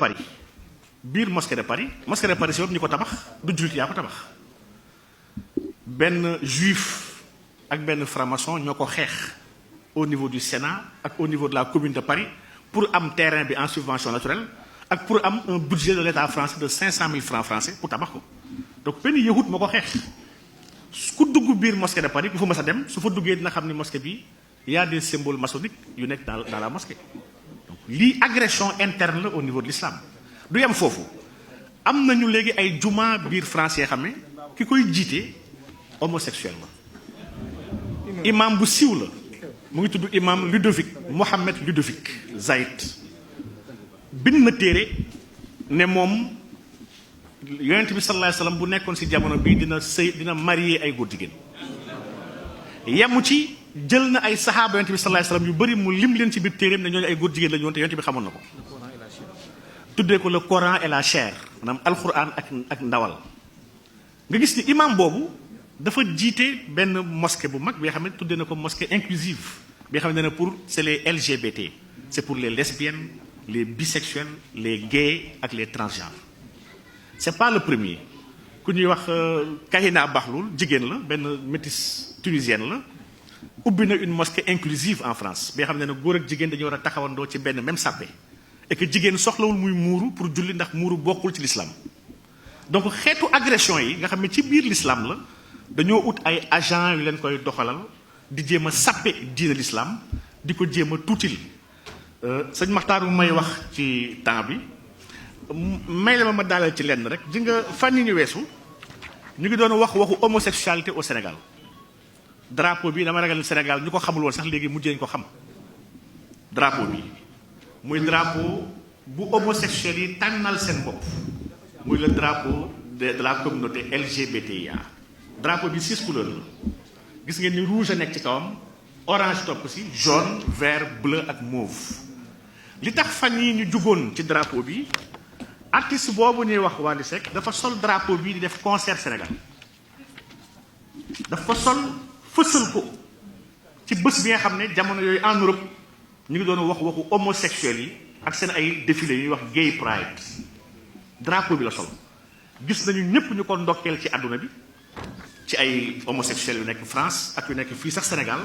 Paris biir mosquée de Paris si boobu ñu ko tabax du jullit yaa ko tabax benn juif ak benn franc-maçon ñoo ko xeex au niveau du Sénat ak au niveau de la commune de Paris pour am terrain bi en subvention naturelle ak pour am un budget de l'État français de 500 000 francs français pour tabax ko donc benn yahut moo ko xeex ku dugg biir mosquée de Paris ku fa mës a dem su fa duggee dina xam ni mosquée bi y a des symboles maçonniques yu nekk dans la mosquée donc lii agression interne la au niveau de l'islam du yem foofu am nañu léegi ay juma biir France yoo xam ne ki koy jiite homosexuel la imam bu siiw la mu ngi tudd imam Mohammed Ludovic Zaïd bind na téere ne moom yonent bi sallallahu alayhi wasallam bu nekkoon ci jamono bii dina marier ay góor jigéen yemu ci jël na ay saxaaba yonent bi sallallahu alayhi wasallam yu bëri mu lim leen ci biir téereem ne ñooñu ay góor jigéen la ñu woon te yonent bi xamoon na ko tuddee ko le Coran et la chair maanaam alquran ak ndawal nga gis ni imam boobu dafa jiite benn mosquée bu mag bi nga xam ne tuddee na ko mosquée inclusive bi nga xam ne pour c'est les LGBT c'est pour les lesbiennes les bisexuels les gays ak les transgenres c'est pas le premier ku ñuy wax Kahina Bahloul jigéen la benn métisse tunisienne la ubbi na une mosquée inclusive en France bi nga xam ne góor ak jigéen dañu war a taxawandoo ci benn même sàppe et que jigéen soxlawul muy muuru pour julli ndax muuru bokkul ci l'islam donc xeetu agression yi nga xam ne ci biir l'islam la dañoo ut ay agents yu leen koy doxalal di jéem a sàppe diine l'islam di ko jéem a tuutil sëñ Maxtaar bu may wax ci temps bi may la ma daalal ci lenn rek di nga fan yi ñu weesu ñu ngi doon waxu homosexualité au Sénégal drapeau bi dama ragal Sénégal ñu ko xamul woon sax léegi mujjee ñu ko xam drapeau bi muy drapeau bu homosexuels yi tànnal seen bopp muy le drapeau de la communauté LGBTIA drapeau bi 6 couleurs la gis ngeen ni rouge a nekk ci kawam orange topp ci jaune vert bleu ak mauve li tax fan yi ñu jugoon ci drapeau bi artiste boobu ñuy wax Wally Seck dafa sol drapeau bi di def concert Sénégal dafa sol fësal ko ci bés bi nga xam ne jamono yooyu en Europe ñu ngi doon waxu homosexuels yi ak seen ay défilé ñuy wax gay pride drapeau bi la sol gis nañu ñëpp ñu ko ndokkeel ci àdduna bi ci ay homosexuels yu nekk France ak yu nekk fii sax Sénégal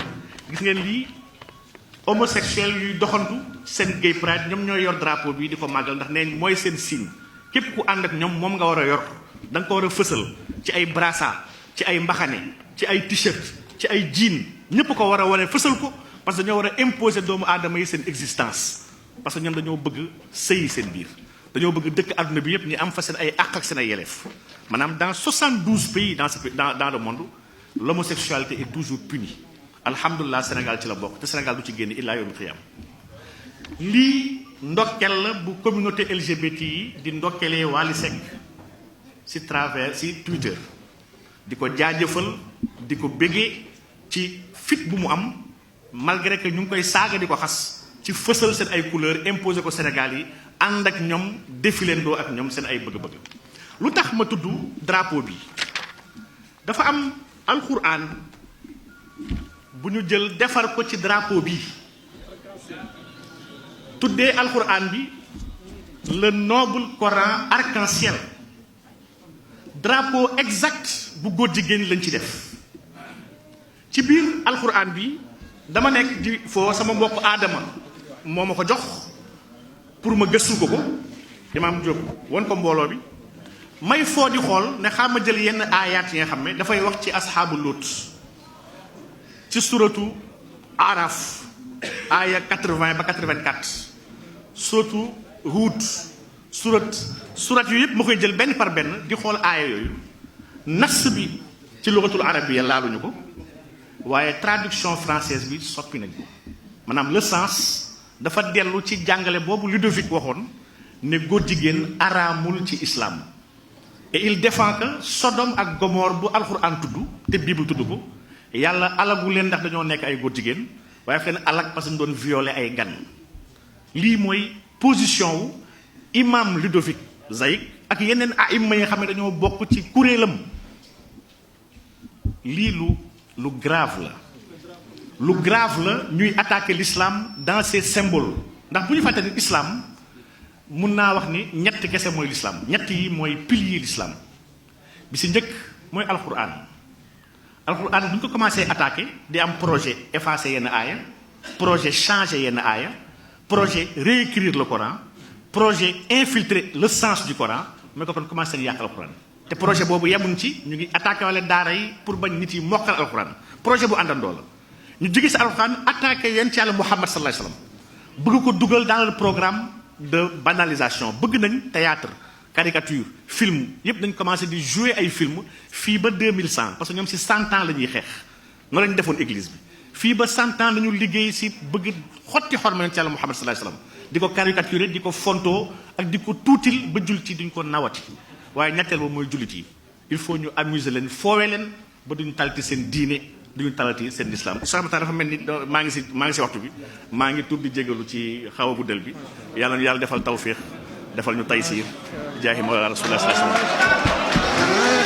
gis ngeen lii homosexuels yuy doxantu seen gay pride ñoom ñooy yor drapeau bi di ko màggal ndax nee mooy seen signe képp ku ànd ak ñoom moom nga war a yor da nga ko war a fësal ci ay brassard ci ay mbaxane ci ay t-shirt ci ay jean ñëpp ko war a wane fësal ko parce que dañoo war a imposer doomu aadama yi seen existence parce que ñoom dañoo bëgg sëyi seen biir dañoo bëgg dëkk àdduna bi yëpp ñu am fa seen ay àq ak seen ay yelleef maanaam dans 72 pays dans le monde l'homosexualité est toujours punie alhamdulilah Sénégal ci la bokk te Sénégal du ci génn illaa yawmil qiyaama lii ndokkel la bu communauté LGBT yi di ndokkelee Wally Seck ci travers ci Twitter di ko jaajëfal di ko béggee ci fit bu mu am malgré que ñu ngi koy saaga di ko xas ci fësal seen ay couleurs imposé ko Sénégal yi ànd ak ñoom défilandoo ak ñoom seen ay bëgg-bëgg lu tax ma tudd drapeau bi dafa am alxuraan bu ñu jël defar ko ci drapeau bi tuddee alxuraan bi le noble Coran arc-en-ciel drapeau exact bu góor jigéen lañ ci def ci biir alxuraan bi dama nekk di foo sama mbokk aadama moo ma ko jox pour ma gëstu ko imaam Diop won ko mbooloo bi may foo di xool ne xam ma jël yenn aayaat yi nga xam ne dafay wax ci asxaabu Luut ci suratu Araf aaya 80 ba 84 suratu Huud surat yu yëpp ma koy jël benn par benn di xool aaya yooyu nas bi ci lugatul arabiyya laaluñu ko waaye traduction française bi soppi nañ ko maanaam le sens dafa dellu ci jàngale boobu Ludovic waxoon ne góor jigéen araamul ci islam et il défend que Sodome ak Gomorre bu alxuraan tudd te Bible tudd ko yàlla alagu leen ndax dañoo nekk ay góor jigéen waaye fen alag parce que ñu doon violer ay gan lii mooy position wu imam Ludovic Zaïd ak yeneen aïma yi nga xam ne dañoo bokk ci kuréelam lii lu grave la ñuy attaquer l'islam dans ses symboles ndax bu ñu fàtte ni islam mun naa wax ni ñett kese mooy l'islam ñett yi mooy pilier l'islam bi si njëkk mooy alquran bu ñu ko commencé attaqué di am projet effacer yenn aaya projet changer yenn aaya projet réécrire le Coran projet infiltrer le sens du Coran mais ko kon commencé yàq alquran te projet boobu yemuñ ci ñu ngi attaqué wala daara yi pour bañ nit yi mokkal alquran projet bu àndandoo la ñu jóge si alquran attaqué yéen ci yàlla Muhammad sallallahu alayhi wasallam bëgg ko dugal dans le programme de banalisation bëgg nañ théâtre caricature film yëpp dañ commencé di jouer ay film fii ba 2100 parce que ñoom si 100 ans la ñuy xeex noonu la ñu defoon église bi fii ba 100 ans dañu liggéey si bëgg xotti xorma yonent Yàlla Muhammad sallallahu alayhi wasallam di ko caricaturer di ko fontoo ak di ko tuutil ba jullit yi duñ ko nawati waaye ñetteel ba mooy jullit yi il faut ñu amuser leen foowee leen ba duñu talati seen diine duñu talati seen islam. Cheikh dafa mel ni maa ngi si waxtu bi maa ngi tudd di jégalu ci xaw a guddal bi yàlla defal tawfiq defal ñu taysiir jaahi ma rasulullah sallallahu alayhi wasallam